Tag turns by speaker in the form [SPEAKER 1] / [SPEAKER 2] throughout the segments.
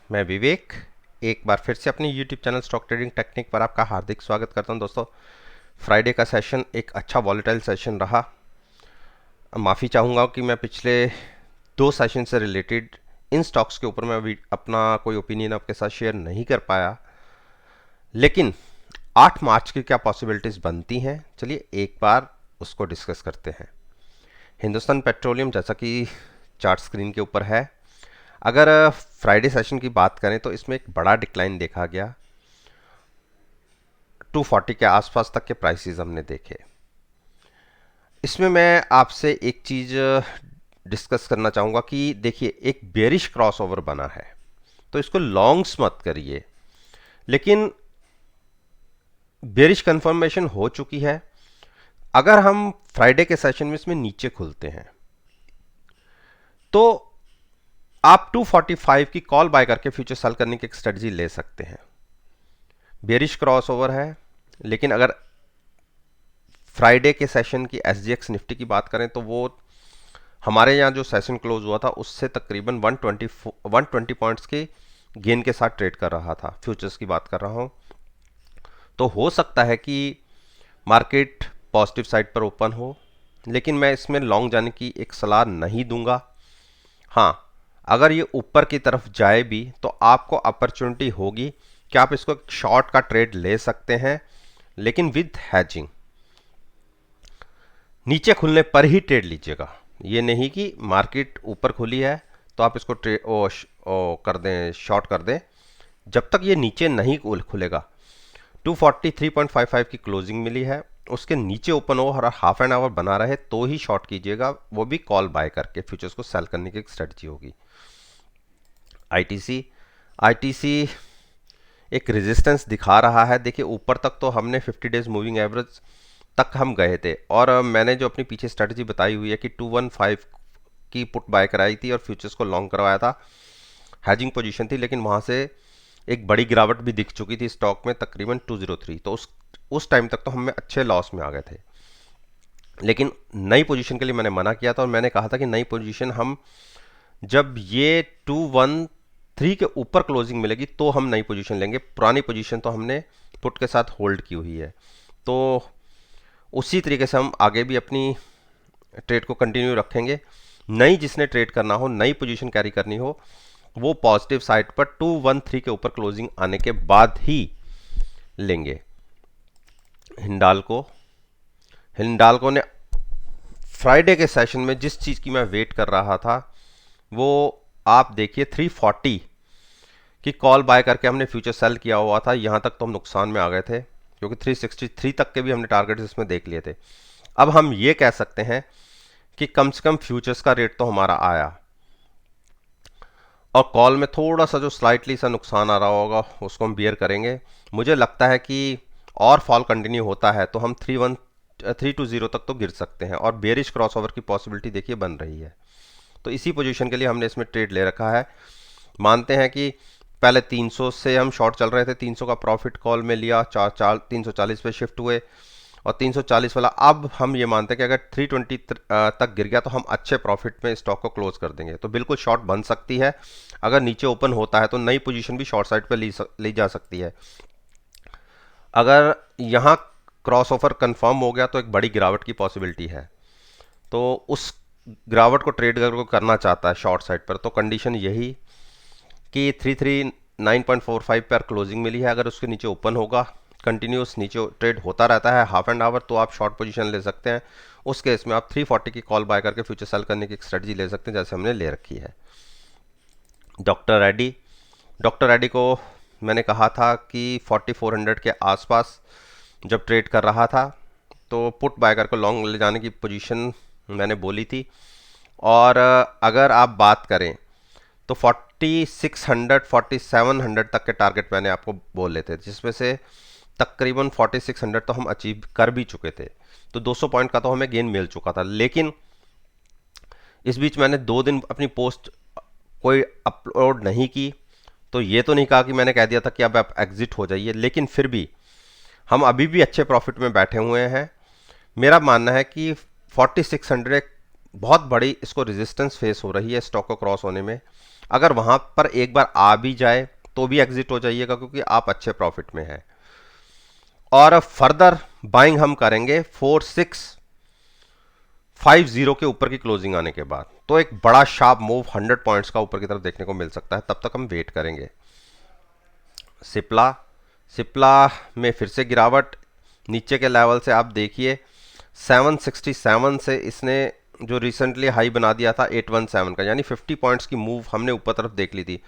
[SPEAKER 1] मैं विवेक एक बार फिर से अपनी YouTube channel stock trading technique पर आपका हार्दिक स्वागत करता हूं। दोस्तों, फ्राइडे का सेशन एक अच्छा वॉलेटाइल सेशन रहा। माफ़ी चाहूँगा कि मैं पिछले दो सेशन से रिलेटेड इन स्टॉक्स के ऊपर मैं अपना कोई ओपिनियन आपके साथ शेयर नहीं कर पाया, लेकिन 8 मार्च की क्या पॉसिबिलिटीज़ बनती हैं, चलिए एक बार उसको डिस्कस करते हैं। हिंदुस्तान पेट्रोलियम, जैसा कि चार्ट स्क्रीन के ऊपर है, अगर फ्राइडे सेशन की बात करें तो इसमें एक बड़ा डिक्लाइन देखा गया। 240 के आसपास तक के प्राइसेस हमने देखे। इसमें मैं आपसे एक चीज़ डिस्कस करना चाहूँगा कि देखिए, एक बेरिश क्रॉसओवर बना है तो इसको लॉन्ग्स मत करिए, लेकिन बेरिश कंफर्मेशन हो चुकी है। अगर हम फ्राइडे के सेशन में इसमें नीचे खुलते हैं तो आप 245 की कॉल बाय करके फ्यूचर सेल करने की एक स्ट्रेटजी ले सकते हैं। बेरिश क्रॉसओवर है, लेकिन अगर फ्राइडे के सेशन की एसजीएक्स निफ्टी की बात करें तो वो हमारे यहाँ जो सेशन क्लोज हुआ था उससे तकरीबन 120 पॉइंट्स के गेन के साथ ट्रेड कर रहा था। फ्यूचर्स की बात कर रहा हूँ, तो हो सकता है कि मार्केट पॉजिटिव साइड पर ओपन हो, लेकिन मैं इसमें लॉन्ग जाने की एक सलाह नहीं दूंगा। हाँ, अगर ये ऊपर की तरफ जाए भी तो आपको अपॉर्चुनिटी होगी कि आप इसको एक शॉर्ट का ट्रेड ले सकते हैं, लेकिन विद हैजिंग। नीचे खुलने पर ही ट्रेड लीजिएगा, ये नहीं कि मार्केट ऊपर खुली है तो आप इसको ट्रेड कर दें, शॉर्ट कर दें। जब तक ये नीचे नहीं खुलेगा, 243.55 की क्लोजिंग मिली है, उसके नीचे ओपन हो और हाफ एन आवर बना रहे तो ही शॉर्ट कीजिएगा, वो भी कॉल बाय करके फ्यूचर्स को सेल करने की एक स्ट्रेटजी होगी। आईटीसी आईटीसी एक रेजिस्टेंस दिखा रहा है। देखिए, ऊपर तक तो हमने 50 डेज मूविंग एवरेज तक हम गए थे, और मैंने जो अपनी पीछे स्ट्रेटजी बताई हुई है कि 215 की पुट बाय कराई थी और फ्यूचर्स को लॉन्ग करवाया था। हैजिंग पोजीशन थी, लेकिन वहाँ से एक बड़ी गिरावट भी दिख चुकी थी स्टॉक में, तकरीबन 203। तो उस टाइम तक तो हम अच्छे लॉस में आ गए थे, लेकिन नई पोजीशन के लिए मैंने मना किया था और मैंने कहा था कि नई पोजीशन हम जब ये 213 के ऊपर क्लोजिंग मिलेगी तो हम नई पोजीशन लेंगे। पुरानी पोजीशन तो हमने पुट के साथ होल्ड की हुई है, तो उसी तरीके से हम आगे भी अपनी ट्रेड को कंटिन्यू रखेंगे। नई जिसने ट्रेड करना हो, नई पोजीशन कैरी करनी हो, वो पॉजिटिव साइड पर 213 के ऊपर क्लोजिंग आने के बाद ही लेंगे। हिंडाल्को हिंडाल्को ने फ्राइडे के सेशन में जिस चीज़ की मैं वेट कर रहा था, वो आप देखिए 340 की कॉल बाय करके हमने फ्यूचर सेल किया हुआ था। यहाँ तक तो हम नुकसान में आ गए थे, क्योंकि 363 तक के भी हमने टारगेट इसमें देख लिए थे। अब हम ये कह सकते हैं कि कम से कम फ्यूचर्स का रेट तो हमारा आया, और कॉल में थोड़ा सा जो स्लाइटली सा नुकसान आ रहा होगा उसको हम बियर करेंगे। मुझे लगता है कि और फॉल कंटिन्यू होता है तो हम 320 तक तो गिर सकते हैं, और बेरिश क्रॉसओवर की पॉसिबिलिटी देखिए बन रही है। तो इसी पोजीशन के लिए हमने इसमें ट्रेड ले रखा है। मानते हैं कि पहले 300 से हम शॉर्ट चल रहे थे, 300 का प्रॉफिट कॉल में लिया, 340 पे शिफ्ट हुए, और 340 वाला अब हम ये मानते हैं कि अगर 320 तक गिर गया तो हम अच्छे प्रॉफिट में स्टॉक को क्लोज कर देंगे। तो बिल्कुल शॉर्ट बन सकती है। अगर नीचे ओपन होता है तो नई पोजीशन भी शॉर्ट साइड पे ली जा सकती है। अगर यहाँ क्रॉस ओवर कन्फर्म हो गया तो एक बड़ी गिरावट की पॉसिबिलिटी है, तो उस गिरावट को ट्रेड को करना चाहता है शॉर्ट साइड पर, तो कंडीशन यही कि 339.45 पर क्लोजिंग मिली है। अगर उसके नीचे ओपन होगा, कंटिन्यूस नीचे ट्रेड होता रहता है हाफ एंड आवर, तो आप शॉर्ट पोजीशन ले सकते हैं। उस केस में आप 340 की कॉल बाय करके फ्यूचर सेल करने की एक स्ट्रेटजी ले सकते हैं, जैसे हमने ले रखी है। डॉक्टर रेड्डी को मैंने कहा था कि 4400 के आसपास जब ट्रेड कर रहा था तो पुट बाय करके लॉन्ग ले जाने की पोजीशन मैंने बोली थी। और अगर आप बात करें तो 4600 4700 तक के टारगेट मैंने आपको बोले थे, जिसमें से तकरीबन 4600 तो हम अचीव कर भी चुके थे, तो 200 पॉइंट का तो हमें गेन मिल चुका था। लेकिन इस बीच मैंने 2 दिन अपनी पोस्ट कोई अपलोड नहीं की, तो ये तो नहीं कहा कि मैंने कह दिया था कि अब आप एग्जिट हो जाइए, लेकिन फिर भी हम अभी भी अच्छे प्रॉफिट में बैठे हुए हैं। मेरा मानना है कि 4600 एक बहुत बड़ी इसको रेजिस्टेंस फेस हो रही है स्टॉक को क्रॉस होने में। अगर वहां पर एक बार आ भी जाए तो भी एग्जिट हो जाइएगा, क्योंकि आप अच्छे प्रॉफिट में हैं। और फर्दर बाइंग हम करेंगे 4650 के ऊपर की क्लोजिंग आने के बाद, तो एक बड़ा शार्प मूव 100 पॉइंट्स का ऊपर की तरफ देखने को मिल सकता है। तब तक हम वेट करेंगे। सिप्ला सिप्ला में फिर से गिरावट नीचे के लेवल से आप देखिए 767 से इसने जो रिसेंटली हाई बना दिया था 817 का, यानी 50 पॉइंट्स की मूव हमने ऊपर तरफ देख ली थी।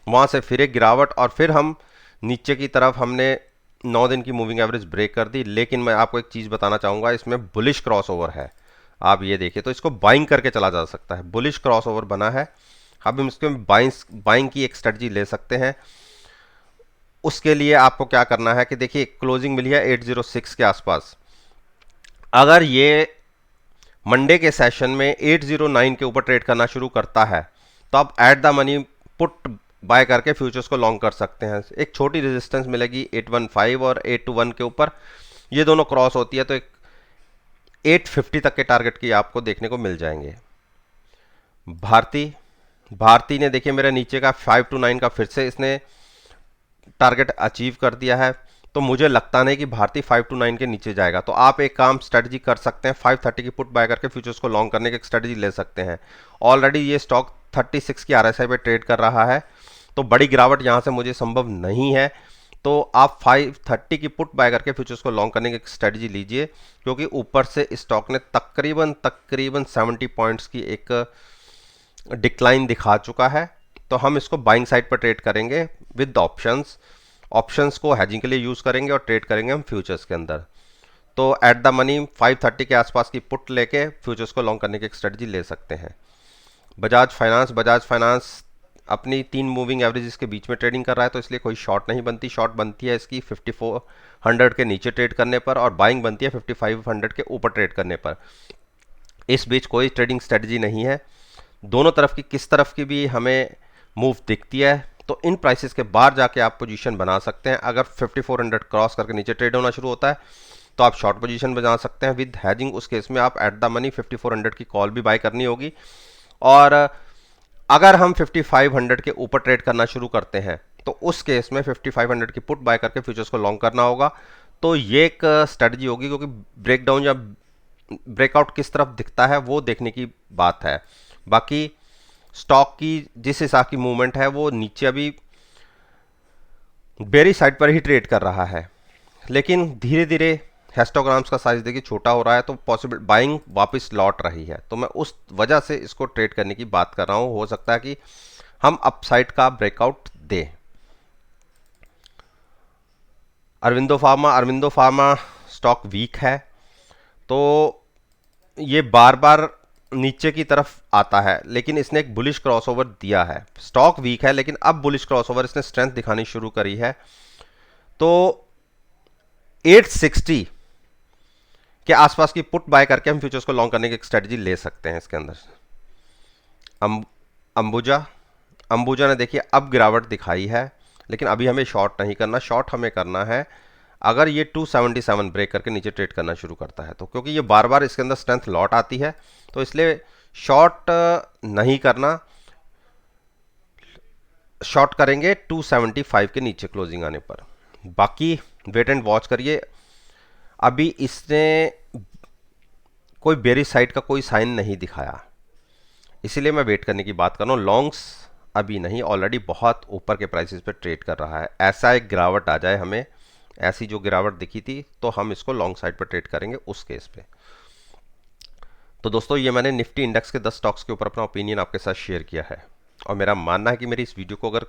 [SPEAKER 1] वहाँ से फिर एक गिरावट और फिर हम नीचे की तरफ हमने 9 दिन की मूविंग एवरेज ब्रेक कर दी। लेकिन मैं आपको एक चीज़ बताना चाहूँगा, इसमें बुलिश क्रॉसओवर है। आप ये देखिए, तो इसको बाइंग करके चला जा सकता है। बुलिश क्रॉसओवर बना है, अब हम इसके बाइंग की एक स्ट्रेटजी ले सकते हैं। उसके लिए आपको क्या करना है कि देखिए क्लोजिंग मिली है 806 के आसपास। अगर ये मंडे के सेशन में 809 के ऊपर ट्रेड करना शुरू करता है तो आप at the money put buy करके फ्यूचर्स को लॉन्ग कर सकते हैं। एक छोटी रेजिस्टेंस मिलेगी 815 और 821 के ऊपर, ये दोनों क्रॉस होती है तो एक 850 तक के टारगेट की आपको देखने को मिल जाएंगे। भारती ने देखिए मेरे नीचे का 5 to 9 का फिर से इसने टारगेट अचीव कर दिया है, तो मुझे लगता नहीं कि भारती 5 to 9 के नीचे जाएगा। तो आप एक काम स्ट्रेटजी कर सकते हैं, 530 की पुट बाय करके फ्यूचर्स को लॉन्ग करने की एक स्ट्रेटजी ले सकते हैं। ऑलरेडी ये स्टॉक 36 की आरएसआई पे ट्रेड कर रहा है, तो बड़ी गिरावट यहाँ से मुझे संभव नहीं है। तो आप 530 की पुट बाय करके फ्यूचर्स को लॉन्ग करने की एक स्ट्रेटजी लीजिए, क्योंकि ऊपर से स्टॉक ने तकरीबन 70 पॉइंट्स की एक डिक्लाइन दिखा चुका है। तो हम इसको बाइंग साइड पर ट्रेड करेंगे विद ऑप्शंस को हैजिंग के लिए यूज़ करेंगे और ट्रेड करेंगे हम फ्यूचर्स के अंदर। तो एट द मनी 530 के आसपास की पुट लेके फ्यूचर्स को लॉन्ग करने की एक स्ट्रेटजी ले सकते हैं। बजाज फाइनेंस अपनी 3 मूविंग एवरेजेस के बीच में ट्रेडिंग कर रहा है, तो इसलिए कोई शॉर्ट नहीं बनती। शॉर्ट बनती है इसकी 5400 के नीचे ट्रेड करने पर, और बाइंग बनती है 5500 के ऊपर ट्रेड करने पर। इस बीच कोई ट्रेडिंग स्ट्रेटजी नहीं है। दोनों तरफ की किस तरफ की भी हमें मूव दिखती है, तो इन प्राइसेस के बाहर जाके आप पोजीशन बना सकते हैं। अगर 5400 क्रॉस करके नीचे ट्रेड होना शुरू होता है तो आप शॉर्ट पोजीशन बना सकते हैं विद हैजिंग। उस केस में आप एट द मनी 5400 की कॉल भी बाय करनी होगी। और अगर हम 5500 के ऊपर ट्रेड करना शुरू करते हैं तो उस केस में 5500 की पुट बाय करके फ्यूचर्स को लॉन्ग करना होगा। तो ये एक स्ट्रेटजी होगी, क्योंकि ब्रेकडाउन या ब्रेकआउट किस तरफ दिखता है वो देखने की बात है। बाकी स्टॉक की जिस हिसाब की मूवमेंट है वो नीचे अभी बेरी साइड पर ही ट्रेड कर रहा है, लेकिन धीरे धीरे हिस्टोग्राम्स का साइज देखिए छोटा हो रहा है, तो पॉसिबल बाइंग वापस लौट रही है। तो मैं उस वजह से इसको ट्रेड करने की बात कर रहा हूं। हो सकता है कि हम अपसाइड का ब्रेकआउट दें। अरविंदो फार्मा स्टॉक वीक है, तो ये बार बार नीचे की तरफ आता है, लेकिन इसने एक बुलिश क्रॉसओवर दिया है। स्टॉक वीक है लेकिन अब बुलिश क्रॉसओवर इसने स्ट्रेंथ दिखानी शुरू करी है। तो 860 के आसपास की पुट बाय करके हम फ्यूचर्स को लॉन्ग करने की एक स्ट्रेटजी ले सकते हैं इसके अंदर। अंबुजा ने देखिए अब गिरावट दिखाई है, लेकिन अभी हमें शॉर्ट नहीं करना। शॉर्ट हमें करना है अगर ये 277 ब्रेक करके नीचे ट्रेड करना शुरू करता है, तो क्योंकि ये बार बार इसके अंदर स्ट्रेंथ लौट आती है, तो इसलिए शॉर्ट नहीं करना। शॉर्ट करेंगे 275 के नीचे क्लोजिंग आने पर। बाकी वेट एंड वॉच करिए। अभी इसने कोई बेरिश साइड का कोई साइन नहीं दिखाया, इसीलिए मैं वेट करने की बात कर रहा हूँ। लॉन्ग्स अभी नहीं, ऑलरेडी बहुत ऊपर के प्राइसेस पे ट्रेड कर रहा है। ऐसा एक गिरावट आ जाए हमें, ऐसी जो गिरावट दिखी थी, तो हम इसको लॉन्ग साइड पर ट्रेड करेंगे उस केस पे। तो दोस्तों ये मैंने निफ्टी इंडेक्स के 10 स्टॉक्स के ऊपर अपना ओपिनियन आपके साथ शेयर किया है, और मेरा मानना है कि मेरी इस वीडियो को अगर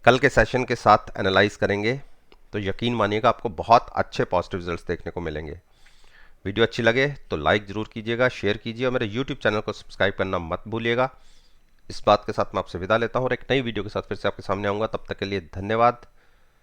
[SPEAKER 1] कल के सेशन के साथ एनालाइज करेंगे तो यकीन मानिएगा आपको बहुत अच्छे पॉजिटिव रिजल्ट्स देखने को मिलेंगे। वीडियो अच्छी लगे तो लाइक ज़रूर कीजिएगा, शेयर कीजिए, और मेरे यूट्यूब चैनल को सब्सक्राइब करना मत भूलिएगा। इस बात के साथ मैं आपसे विदा लेता हूँ और एक नई वीडियो के साथ फिर से आपके सामने आऊँगा। तब तक के लिए धन्यवाद।